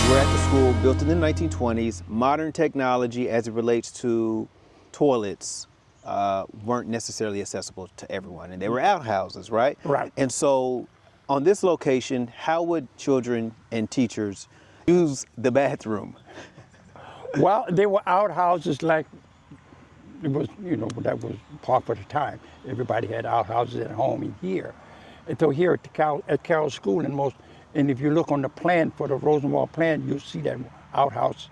We're at the school built in the 1920s. Modern technology as it relates to toilets weren't necessarily accessible to everyone, and they were outhouses, right? Right. And so on this location, how would children and teachers use the bathroom? Well, they were outhouses like it was, that was part of the time. Everybody had outhouses at home and here. And so here at Carroll School and if you look on the plan for the Rosenwald plan, you'll see that outhouse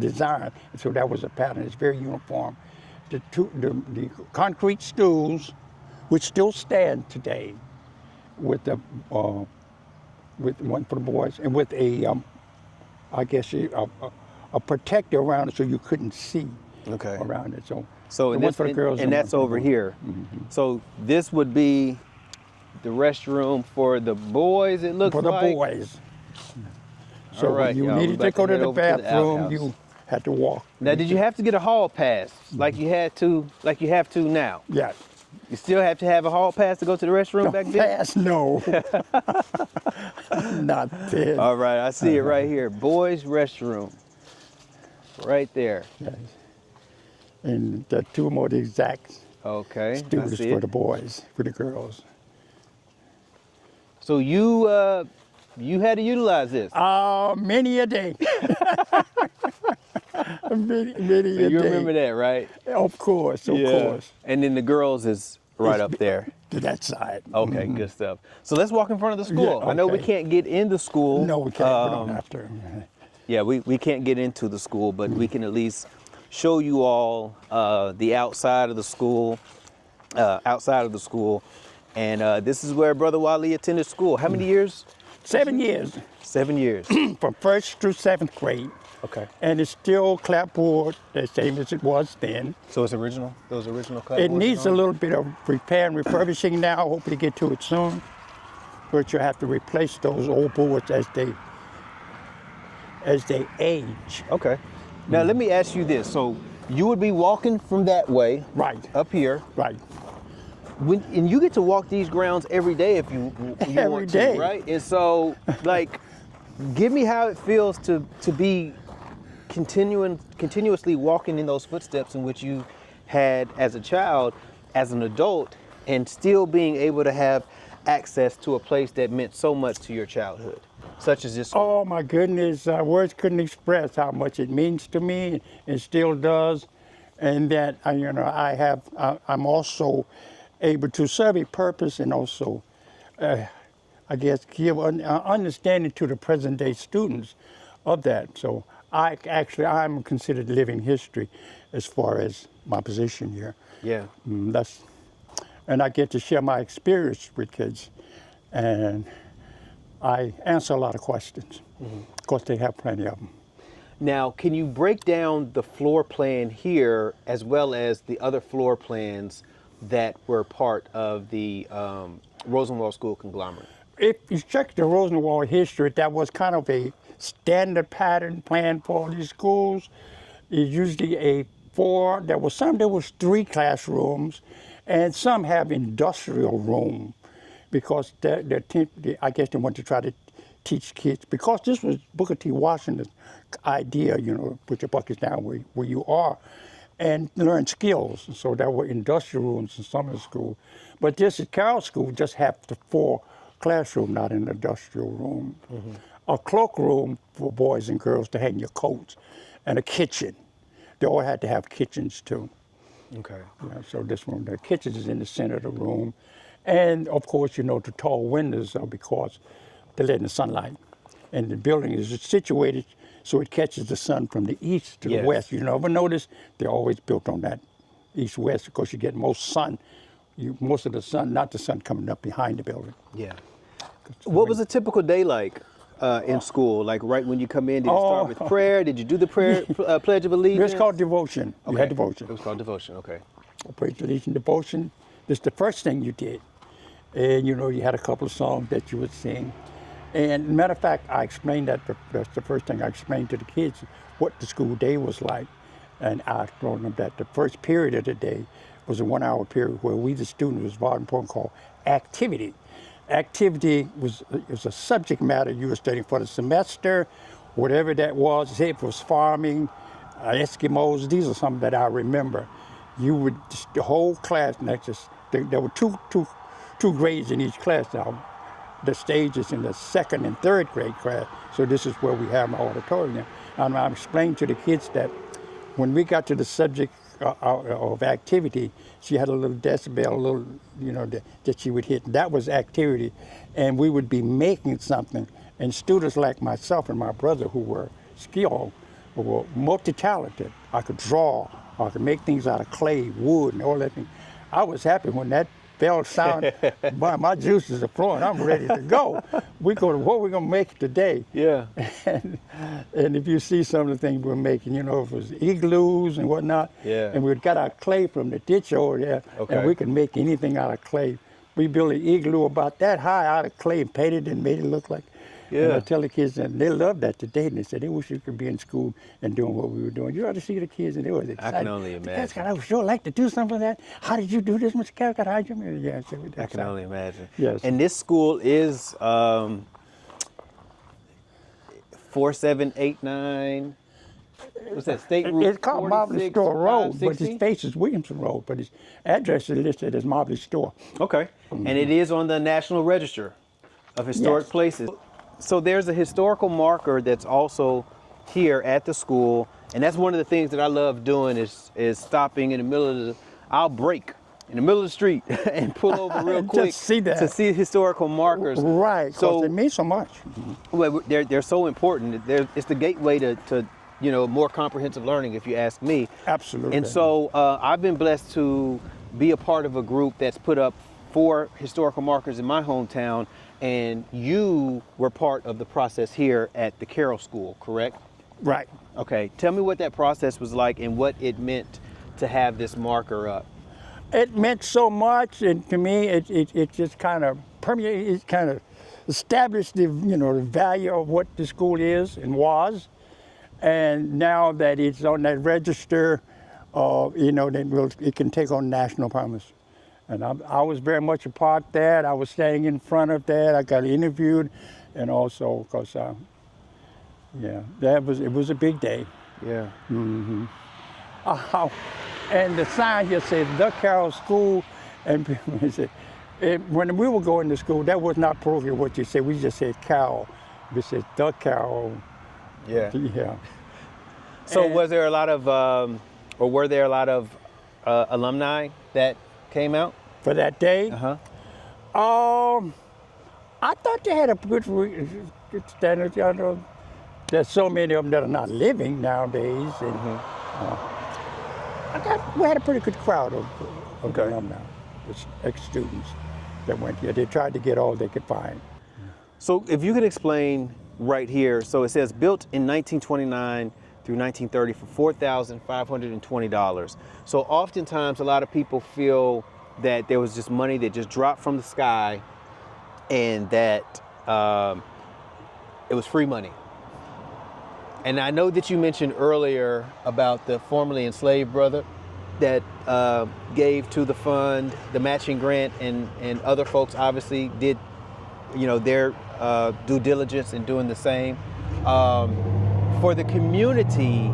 design. And so that was a pattern. It's very uniform. The concrete stools, which still stand today, with one for the boys and with a protector around it so you couldn't see around it. So and, for the girls and that's over here. Mm-hmm. So this would be the restroom for the boys, it looks like? For the boys. So all right, when you needed to go to the bathroom, you had to walk. Now, did you have to get a hall pass like you have to now? Yes. You still have to have a hall pass to go to the restroom back then? Pass, no. Not then. All right, I see it right here. Boys' restroom. Right there. Yes. And the two more the exact students for the boys, for the girls. So you had to utilize this? Many a day. many so a you day. remember that, right? Of course, of course. And then the girls is right up there. To that side. Okay, good stuff. So let's walk in front of the school. Yeah, I know we okay. can't get in the school. No, we can't. We don't have to. Yeah, we can't get into the school, but we can at least show you all the outside of the school, And this is where Brother Wali attended school. How many years? 7 years. 7 years. From 1st through 7th grade. Okay. And it's still clapboard, the same as it was then. So it's original? Those original clapboards? It needs a little bit of repair and refurbishing now. Hopefully get to it soon. But you have to replace those old boards as they age. Okay. Now let me ask you this. So you would be walking from that way. Right. Up here. Right. And you get to walk these grounds every day if you Every want day. to, right? And so, like, give me how it feels to be continuously walking in those footsteps in which you had as a child, as an adult, and still being able to have access to a place that meant so much to your childhood, such as this. Oh my goodness, words couldn't express how much it means to me, and still does, and that I'm also able to serve a purpose and also, give an understanding to the present day students of that. So I'm considered living history as far as my position here. Yeah. And I get to share my experience with kids, and I answer a lot of questions. Of course, they have plenty of them. Now, can you break down the floor plan here as well as the other floor plans that were part of the Rosenwald School conglomerate? If you check the Rosenwald history, that was kind of a standard pattern plan for these schools. It's usually there was 3 classrooms, and some have industrial room because I guess they want to try to teach kids, because this was Booker T. Washington's idea, put your buckets down where you are, and learn skills. So there were industrial rooms in some of the school. But this at Carroll School just had the 4 classroom, not an industrial room. Mm-hmm. A cloakroom for boys and girls to hang your coats, and a kitchen. They all had to have kitchens too. Okay. So this one, the kitchen is in the center of the room. And of course, the tall windows are because they let in the sunlight. And the building is situated so it catches the sun from the east to the west. You never notice they're always built on that east-west because you get most of the sun, not the sun coming up behind the building. Yeah. What was a typical day like in school? Like right when you come in, did you start with prayer? Did you do the prayer, Pledge of Allegiance? It's called devotion. Okay. You had devotion. It was called devotion, okay. Pledge of Allegiance, devotion. This is the first thing you did. And you had a couple of songs that you would sing. And matter of fact, I explained that's the first thing I explained to the kids, what the school day was like. And I told them that the first period of the day was a 1-hour period where we, the students, was very important, called activity. Activity was a subject matter you were studying for the semester, whatever that was, say it was farming, Eskimos, these are some that I remember. You would, the whole class, there were two grades in each class now. The stage is in the second and third grade class, so this is where we have my auditorium. And I explained to the kids that when we got to the subject of activity, she had a little decibel, a little, that she would hit. That was activity, and we would be making something. And students like myself and my brother, who were skilled, were multi-talented. I could draw, I could make things out of clay, wood, and all that thing. I was happy when that bell sound, boy, my juices are flowing. I'm ready to go. We go to what we're gonna make today. Yeah. And if you see some of the things we're making, it was igloos and whatnot. Yeah. And we got our clay from the ditch over there, Okay. and we can make anything out of clay. We built an igloo about that high out of clay and painted it and made it look like. Yeah. And I tell the kids, and they love that today. And they said they wish you could be in school and doing what we were doing. You ought to see the kids, and they was excited. I can only imagine. I would sure like to do something like that. How did you do this, Mr. Cathcart? How'd you do it? Yeah, so I can only imagine. Yes. And this school is 4789. What's that, State Route? It's called Marvelous Store Road, but 560? its face is Williamson Road, but its address is listed as Marvelous Store. Okay. And it is on the National Register of Historic Yes. Places. So there's a historical marker that's also here at the school, and that's one of the things that I love doing is stopping in the middle of I'll break in the middle of the street and pull over real quick Just see that. to see historical markers. Right, because So it means so much. well, they're so important. It's the gateway to more comprehensive learning, if you ask me. Absolutely. And so I've been blessed to be a part of a group that's put up 4 historical markers in my hometown, and you were part of the process here at the Carroll School, correct? Right. Okay, tell me what that process was like and what it meant to have this marker up. It meant so much, and to me, it just kind of permeated. It kind of established the the value of what the school is and was, and now that it's on that register, it can take on national promise. And I was very much a part of that. I was standing in front of that. I got interviewed, and also because it was a big day. Yeah. And the sign here says the Carroll School, and people say, when we were going to school, that was not appropriate what you said. We just said Carroll. We said the Carroll. Yeah. Yeah. So And- was there a lot of, or were there a lot of alumni that came out? For that day, Uh-huh. I thought they had a good standard. There's so many of them that are not living nowadays, and we had a pretty good crowd of Okay. alumni, ex-students that went here. They tried to get all they could find. So if you could explain right here, so it says built in 1929 through 1930 for $4,520. So oftentimes a lot of people feel that there was just money that just dropped from the sky and that it was free money. And I know that you mentioned earlier about the formerly enslaved brother that gave to the fund, the matching grant, and other folks obviously did, their due diligence in doing the same. For the community,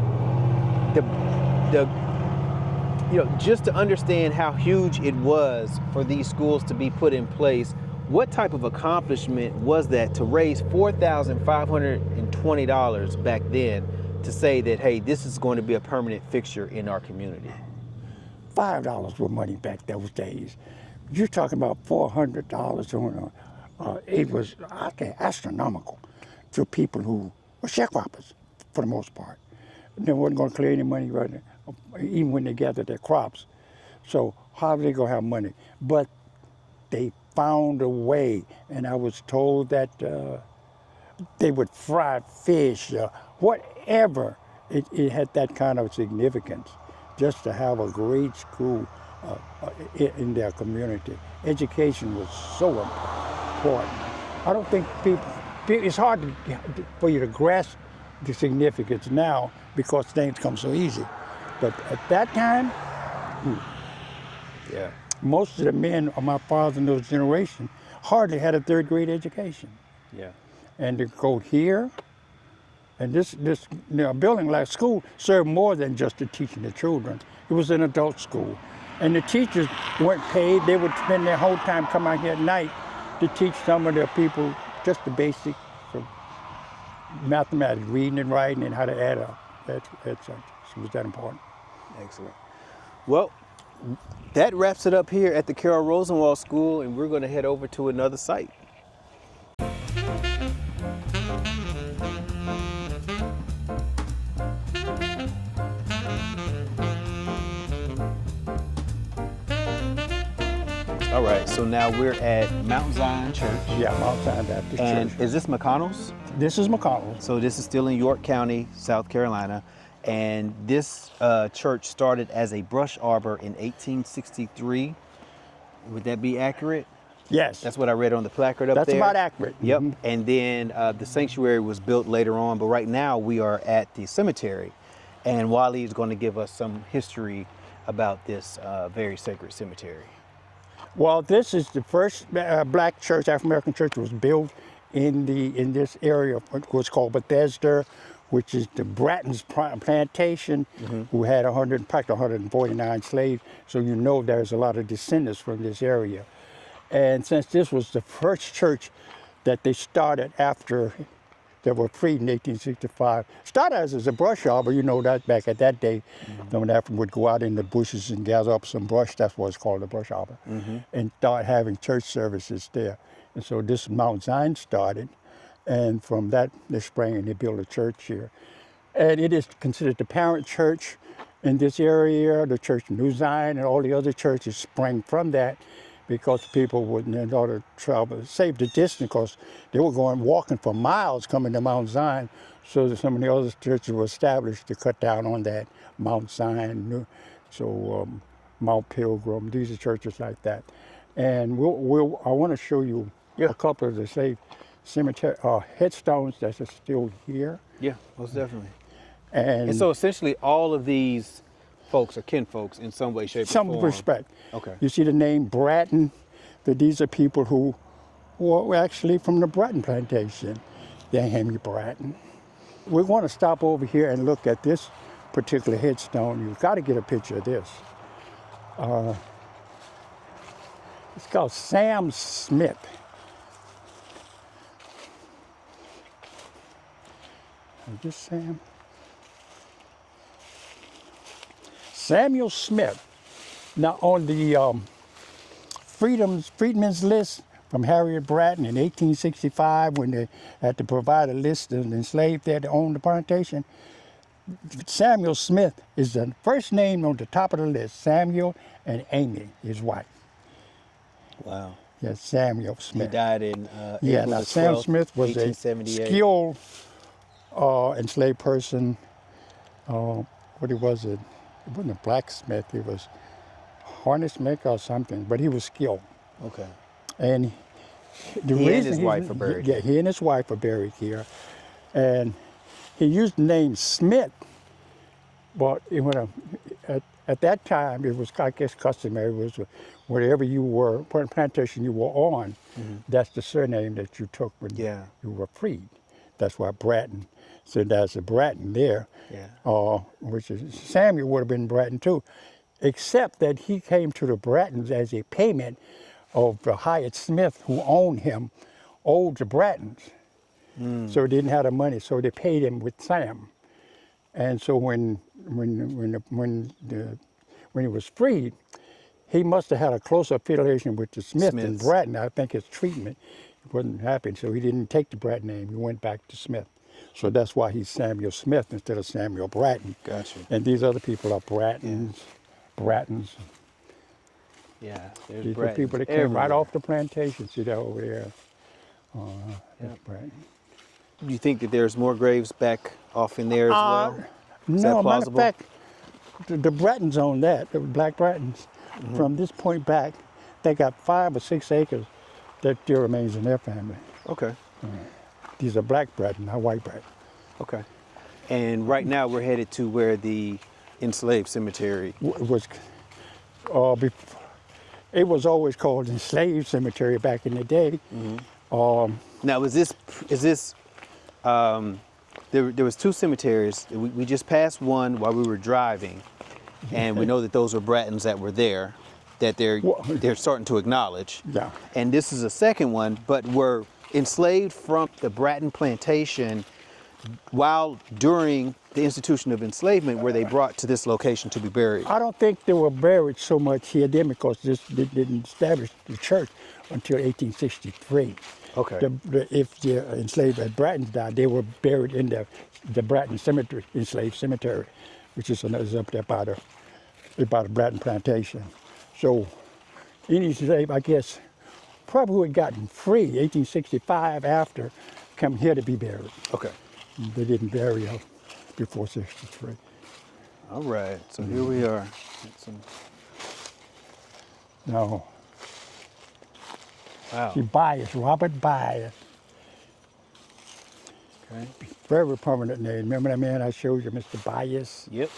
just to understand how huge it was for these schools to be put in place, what type of accomplishment was that to raise $4,520 back then to say that, hey, this is going to be a permanent fixture in our community? $5 was money back those days. You're talking about $400 it was astronomical to people who were sharecroppers for the most part. They wasn't going to clear any money right now, even when they gathered their crops. So how are they going to have money? But they found a way, and I was told that they would fry fish, whatever. It had that kind of significance, just to have a great school in their community. Education was so important. I don't think it's hard for you to grasp the significance now because things come so easy. But at that time, Yeah. most of the men of my father and those generation hardly had a third grade education. Yeah. And to go here And this building like school served more than just to teaching the children. It was an adult school. And the teachers weren't paid. They would spend their whole time coming out here at night to teach some of their people just the basics of mathematics, reading and writing, and how to add up. That's so was that important. Excellent. Well, that wraps it up here at the Carol Rosenwald School, and we're going to head over to another site. All right, so now we're at Mount Zion Church. Yeah, Mount Zion Baptist And Church. is this McConnell's? This is McConnell's. So this is still in York County, South Carolina. And this church started as a brush arbor in 1863. Would that be accurate? Yes. That's what I read on the placard up That's there. about accurate. Yep. Mhm. And then the sanctuary was built later on, but right now we are at the cemetery. And Wali is going to give us some history about this very sacred cemetery. Well, this is the first black church, African American church, was built in this area of what's called Bethesda, which is the Bratton's plantation, who had 149 slaves. So you know there's a lot of descendants from this area. And since this was the first church that they started after they were freed in 1865, started as a brush arbor, you know that back at that day, the Africans would go out in the bushes and gather up some brush, that's what's called a brush arbor, and start having church services there. And so this Mount Zion started, and from that they sprang and they built a church here. And it is considered the parent church in this area. The church New Zion and all the other churches sprang from that, because people wouldn't, in order to travel, save the distance, because they were walking for miles coming to Mount Zion. So that some of the other churches were established to cut down on that. Mount Zion, so Mount Pilgrim, these are churches like that. And I want to show you a couple of the slave cemetery headstones that are still here. Yeah, most definitely. And so essentially all of these folks are kinfolks in some way, shape, or form. Some respect. Okay. You see the name Bratton, that these are people who were actually from the Bratton plantation. They're Henry Bratton. We want to stop over here and look at this particular headstone. You've got to get a picture of this. It's called Sam Smith. Is this Sam? Samuel Smith. Now on the freedmen's list from Harriet Bratton in 1865, when they had to provide a list of enslaved that owned the plantation, Samuel Smith is the first name on the top of the list. Samuel and Amy, his wife. Wow. Yes, Samuel Smith. He died in Yeah, April now the Sam 12th, Smith was a 1878. skilled enslaved person. What he was, it wasn't a blacksmith, he was harness maker or something, but he was skilled. Okay. And the He and reason his wife are buried Yeah, here. he and his wife are buried here. And he used the name Smith, but at that time it was, I guess, customary, was whatever you were, what plantation you were on, that's the surname that you took when you were freed. That's why Bratton. So there's a Bratton there, which is Samuel would have been Bratton too, except that he came to the Brattons as a payment of Hyatt Smith, who owned him, owed the Brattons. So he didn't have the money, so they paid him with Sam. And so when he was freed, he must have had a close affiliation with the Smith and Bratton. I think his treatment wasn't happy, so he didn't take the Bratton name. He went back to Smith. So that's why he's Samuel Smith instead of Samuel Bratton. Gotcha. And these other people are Brattons. Yeah, there's These are Brattons people that came right everywhere. off the plantation. See that over there? That's Bratton. Do you think that there's more graves back off in there as well? Is that No, matter of plausible? fact, the Brattons own that, the black Brattons. From this point back, they got 5 or 6 acres that still remains in their family. Okay. These are black Bratton, not white Bratton. Okay. And right now we're headed to where the enslaved cemetery. It was always called enslaved cemetery back in the day. Now, is this there was 2 cemeteries. We just passed one while we were driving, and we know that those were Brattons that were there, that they're starting to acknowledge. Yeah. And this is a second one, but were enslaved from the Bratton plantation while during the institution of enslavement were they brought to this location to be buried. I don't think they were buried so much here then because they didn't establish the church until 1863. Okay. If the enslaved at Brattons died, they were buried in the Bratton Cemetery, enslaved cemetery, which is up there by the Bratton plantation. So any slave, I guess, probably who had gotten free 1865 after, come here to be buried. Okay. They didn't bury her before 63. All right. So here we are. No. Wow. See, Bias, Robert Bias. Okay. Very prominent name. Remember that man I showed you, Mr. Bias? Yep.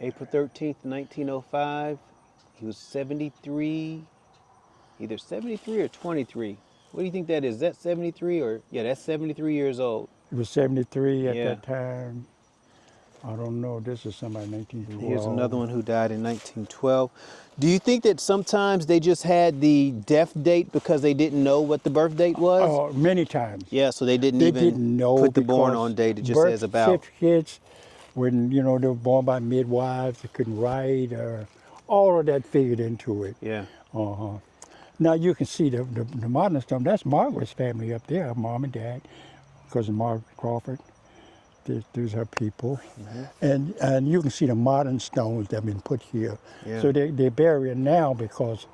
April 13th, 1905. He was 73, either 73 or 23. What do you think that is? Is that 73 or, yeah, that's 73 years old. He was 73 at Yeah. that time. I don't know. This is somebody 1912. Here's another one who died in 1912. Do you think that sometimes they just had the death date because they didn't know what the birth date was? Oh, many times. Yeah, so they didn't They even didn't know put the born because on date. It just birth says about. certificates, when they were born by midwives, they couldn't write. All of that figured into it. Yeah. Uh-huh. Now you can see the modern stuff. That's Margaret's family up there, mom and dad, cousin Margaret Crawford. There's her people. Mm-hmm. And you can see the modern stones that have been put here. Yeah. So they bury it now because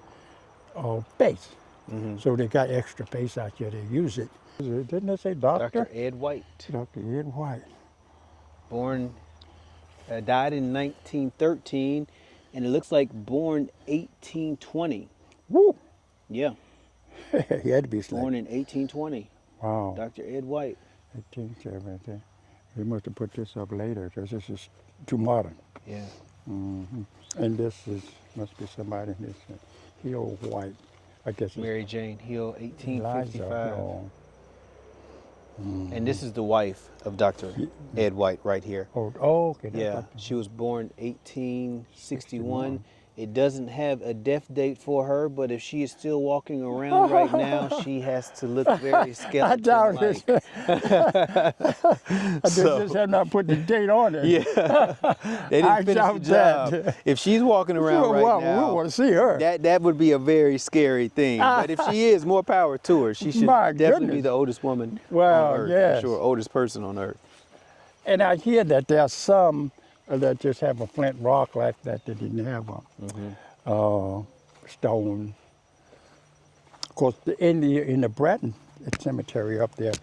of base. Mm-hmm. So they got extra base out here. They use it. Didn't they say doctor? Dr. Ed White. Dr. Ed White. Died in 1913, and it looks like born 1820. Woo! Yeah. He had to be slave. Born in 1820. Wow. Dr. Ed White. 1817. They must have put this up later because this is too modern. Yeah. Mm-hmm. And this must be somebody in this. Hill White. I guess it's Mary Jane Hill, 1855. Eliza Hill. And this is the wife of Dr. Ed White right here. Oh, okay. Yeah, she was born 1861. It doesn't have a death date for her, but if she is still walking around right now, she has to look very skeleton-like. I doubt it. I just have not put the date on it. Yeah, they didn't finish the job. That. If she's walking around right now, we want to see her. That would be a very scary thing. But if she is, more power to her. She should definitely be the oldest woman on Earth. Yes. For sure, oldest person on Earth. And I hear that there are some that just have a flint rock like that. They didn't have a stone. Of course, in the Bratton cemetery up there,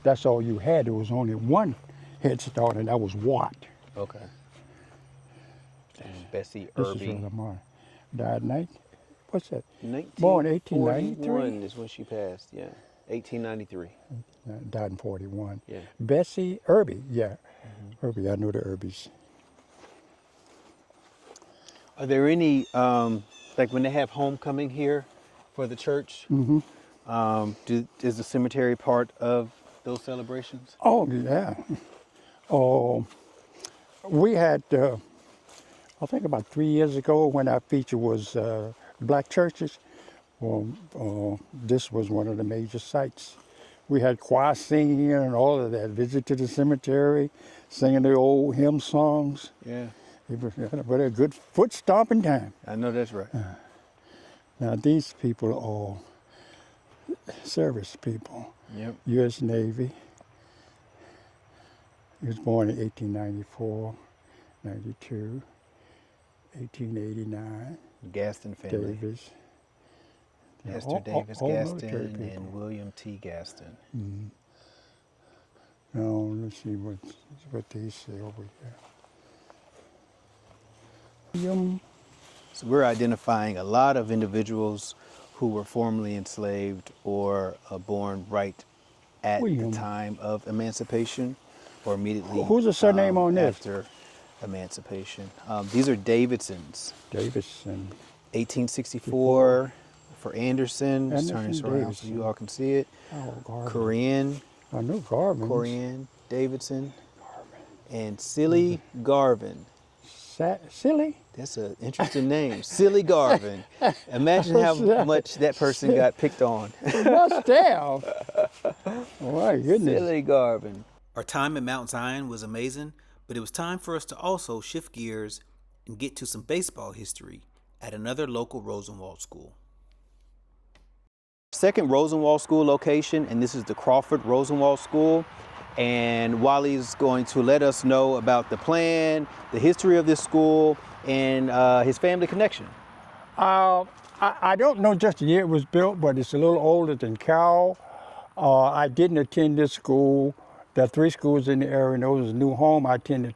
that's all you had. There was only one headstone, and that was Watt. Okay. And Bessie This Irby. is Lamar. Died what's that? 1941 Born 1893. is when she passed. Yeah, 1893. Died in 41. Yeah. Bessie Irby, yeah. Irby, I know the Irbys. Are there any, like when they have homecoming here for the church, is the cemetery part of those celebrations? Oh, yeah. Oh, we had, I think about 3 years ago when our feature was black churches, this was one of the major sites. We had choir singing and all of that, visit to the cemetery, singing the old hymn songs. Yeah. It was a good foot stomping time. I know that's right. Now these people are all service people. Yep. U.S. Navy. He was born in 1894, 92, 1889. Gaston family. Davis. Esther Davis Gaston people. and William T. Gaston. Now let's see what they say over here. So we're identifying a lot of individuals who were formerly enslaved or born right at the time of emancipation or immediately Who's the surname on this? after emancipation. These are Davidsons. Davidson. 1864 for Anderson. Just turn this around Davidson. so you all can see it. Oh, God. Korean. I know Garvin. Corianne Davidson, and Silly Garvin. Silly? That's an interesting name, Silly Garvin. Imagine how much that person got picked on. Must have. Oh, my goodness. Silly Garvin. Our time at Mount Zion was amazing, but it was time for us to also shift gears and get to some baseball history at another local Rosenwald school. Second Rosenwald School location, and this is the Crawford Rosenwald School. And Wali's going to let us know about the plan, the history of this school, and his family connection. I don't know just the year it was built, but it's a little older than Carroll. I didn't attend this school. There are 3 schools in the area, and those was New Home. I attended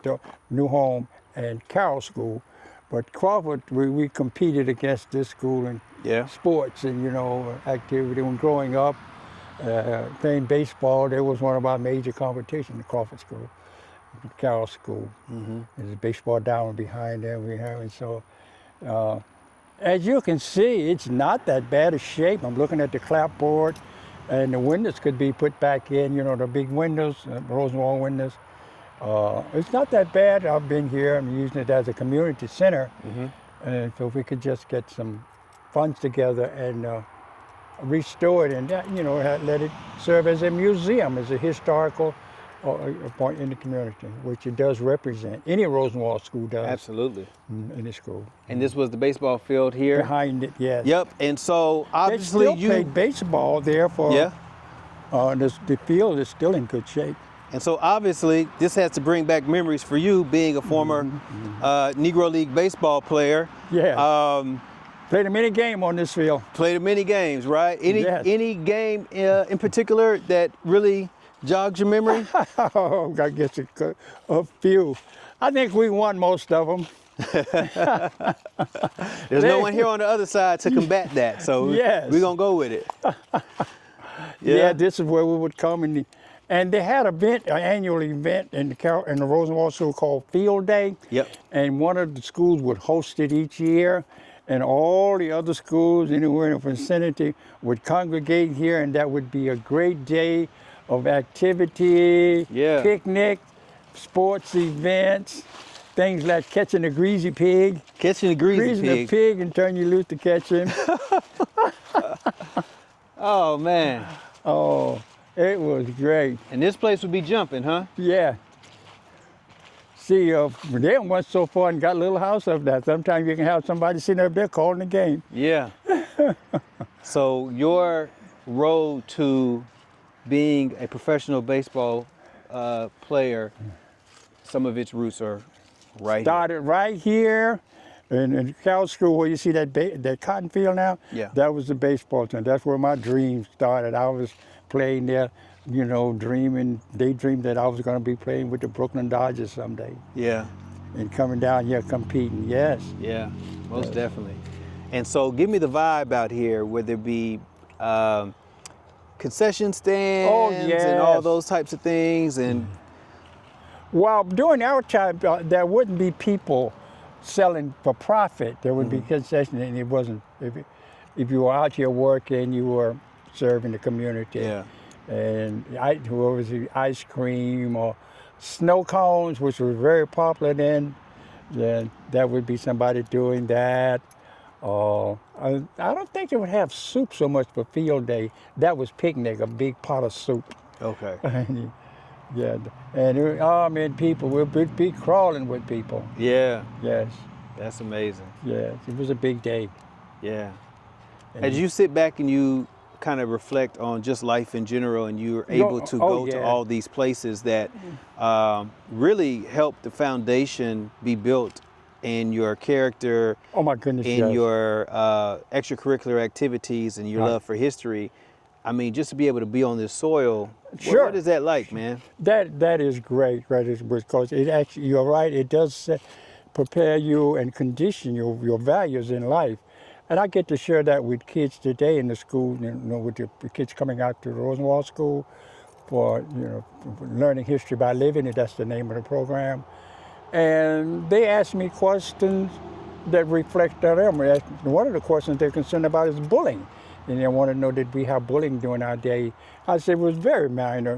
New Home and Carroll School. But Crawford, we competed against this school in sports and, activity. When growing up, playing baseball, there was one of our major competitions, the Crawford School, the Carroll School. Mm-hmm. There's a baseball diamond behind there we have. And so, as you can see, it's not that bad a shape. I'm looking at the clapboard, and the windows could be put back in, the big windows, Rosenwald windows. It's not that bad. I've been here. I'm using it as a community center. Mm-hmm. And so if we could just get some funds together and restore it and, let it serve as a museum, as a historical point in the community, which it does represent. Any Rosenwald school does. Absolutely. In the school. And this was the baseball field here? Behind it, yes. Yep. And so obviously they still played baseball there for, the field is still in good shape. And so obviously this has to bring back memories for you being a former Negro League baseball player. Yeah. Played a mini game on this field. Played a many games, right? Any game in particular that really jogs your memory? Oh, I guess a few. I think we won most of them. There's no one here on the other side to combat that, so we're going to go with it. Yeah, this is where we would come and they had an annual event in the Rosenwald School called Field Day. Yep. And one of the schools would host it each year. And all the other schools anywhere in the vicinity would congregate here, and that would be a great day of activity, picnic, sports events, things like catching a greasy pig. Catching a greasy pig. Greasing a pig and turn you loose to catch him. Oh, man. Oh, it was great. And this place would be jumping, huh? Yeah. See, they went so far and got a little house up there. Sometimes you can have somebody sitting up there calling the game. Yeah. So your road to being a professional baseball player, some of its roots are right Started right here in Carroll School, where you see that cotton field now. Yeah. That was the baseball team. That's where my dreams started. I was playing there, daydreamed that I was going to be playing with the Brooklyn Dodgers someday. Yeah. And coming down here competing, yes. Yeah, most definitely. And so give me the vibe out here, whether it be concession stands and all those types of things. And well, during our time, there wouldn't be people selling for profit. There would be concession, and it wasn't, if you were out here working, you were serving the community. Yeah. And whoever was the ice cream or snow cones, which were very popular then that would be somebody doing that. I don't think they would have soup so much for field day. That was picnic, a big pot of soup. Okay. And people would be crawling with people. Yeah. Yes. That's amazing. Yes, it was a big day. Yeah. As you sit back and you kind of reflect on just life in general, and you're able to go to all these places that really help the foundation be built in your character, oh my goodness, in your extracurricular activities and your love for history. I mean, just to be able to be on this soil, what is that like, man? That is great, right? Because it actually, you're right, it does prepare you and condition your values in life. And I get to share that with kids today in the school, with the kids coming out to Rosenwald School for, learning history by living it. That's the name of the program. And they ask me questions that reflect on them. One of the questions they're concerned about is bullying. and they want to know did we have bullying during our day. I said it was very minor,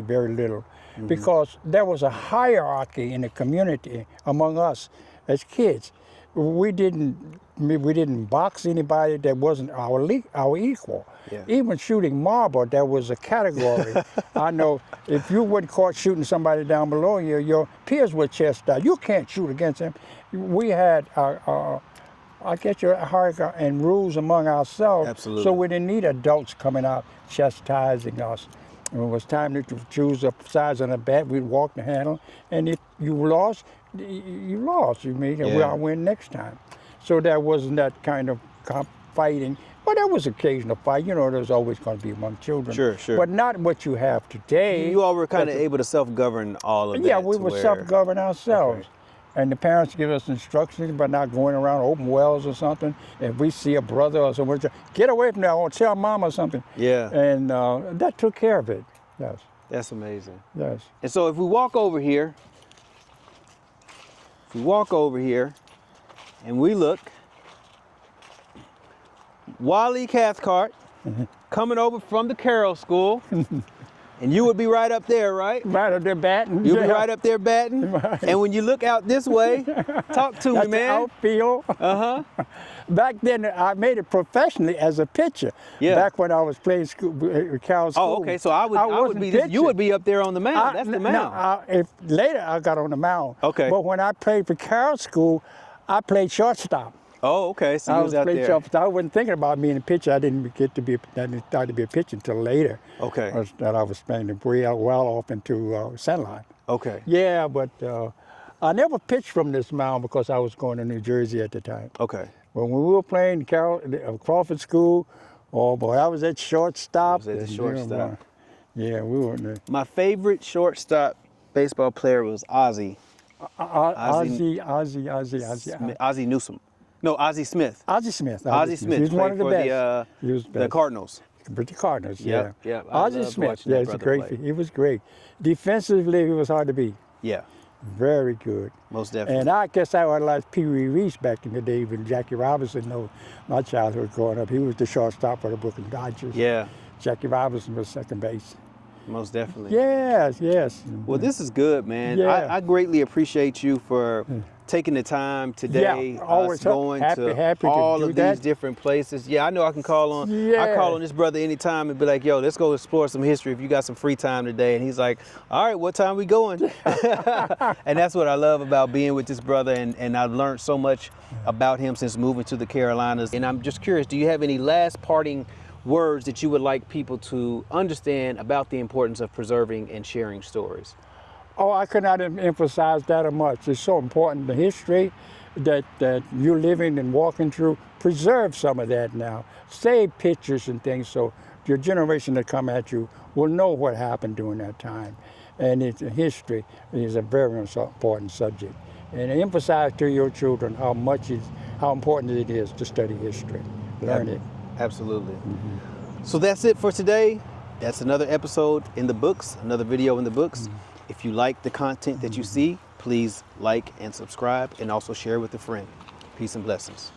very little, because there was a hierarchy in the community among us as kids. We didn't box anybody that wasn't our equal. Yeah. Even shooting marble, there was a category. I know if you weren't caught shooting somebody down below you, your peers were chastised. You can't shoot against them. We had I guess your hierarchy and rules among ourselves. Absolutely. So we didn't need adults coming out chastising us. When it was time to choose a size on a bat, we'd walk the handle, and if you lost, you lost. You mean, and I'll win next time. So there wasn't that kind of fighting. But there was occasional fight. You know, there's always going to be among children. Sure, sure. But not what you have today. You all were kind of able to self-govern all of that. Yeah, we would self-govern ourselves. Okay. And the parents give us instructions about not going around open wells or something. If we see a brother or someone, get away from there or tell mom or something. Yeah. And that took care of it. Yes. That's amazing. Yes. And so if we walk over here, and we look, Wali Cathcart coming over from the Carroll School. And you would be right up there, right? Right up there batting. You'll be right up there batting. Right. And when you look out this way, talk to me, man. The outfield. Uh-huh. Back then, I made it professionally as a pitcher. Yeah. Back when I was playing Carroll School. Oh, okay. So I would be. You would be up there on the mound. That's the mound. No, later I got on the mound. Okay. But when I played for Carroll School, I played shortstop. Oh, okay. So you was out there. I wasn't thinking about being a pitcher. I didn't start to be a pitcher until later. Okay. I was playing well off into center line. Okay. Yeah, but I never pitched from this mound because I was going to New Jersey at the time. Okay. When we were playing Crawford School, oh boy, I was at shortstop. Yeah, we were there. My favorite shortstop baseball player was Ozzie. Ozzie Newsome. No, Ozzie Smith. Ozzie Smith. He was one of the best. He was the Cardinals. With the Cardinals, yeah. Yeah. Ozzie Smith, yeah, he's great. He was great. Defensively, he was hard to beat. Yeah. Very good. Most definitely. And I guess I idolized Pee Wee Reese back in the day when Jackie Robinson knew my childhood growing up. He was the shortstop for the Brooklyn Dodgers. Yeah. Jackie Robinson was second base. Most definitely. Yes. Well, this is good, man. Yeah. I greatly appreciate you for taking the time today, always going happy all to do of that. these different places. Yeah, I know I can call on. Yeah. I call on this brother anytime and be like, "Yo, let's go explore some history if you got some free time today." And he's like, "All right, what time we going?" And that's what I love about being with this brother, and I've learned so much about him since moving to the Carolinas. And I'm just curious, do you have any last parting words that you would like people to understand about the importance of preserving and sharing stories? Oh, I could not emphasize that much. It's so important, the history that you're living and walking through. Preserve some of that now. Save pictures and things so your generation that come at you will know what happened during that time. And history is a very important subject. And emphasize to your children how important it is to study history. Learn it. Absolutely. So that's it for today. That's another episode in the books, another video in the books. If you like the content that you see, please like and subscribe and also share with a friend. Peace and blessings.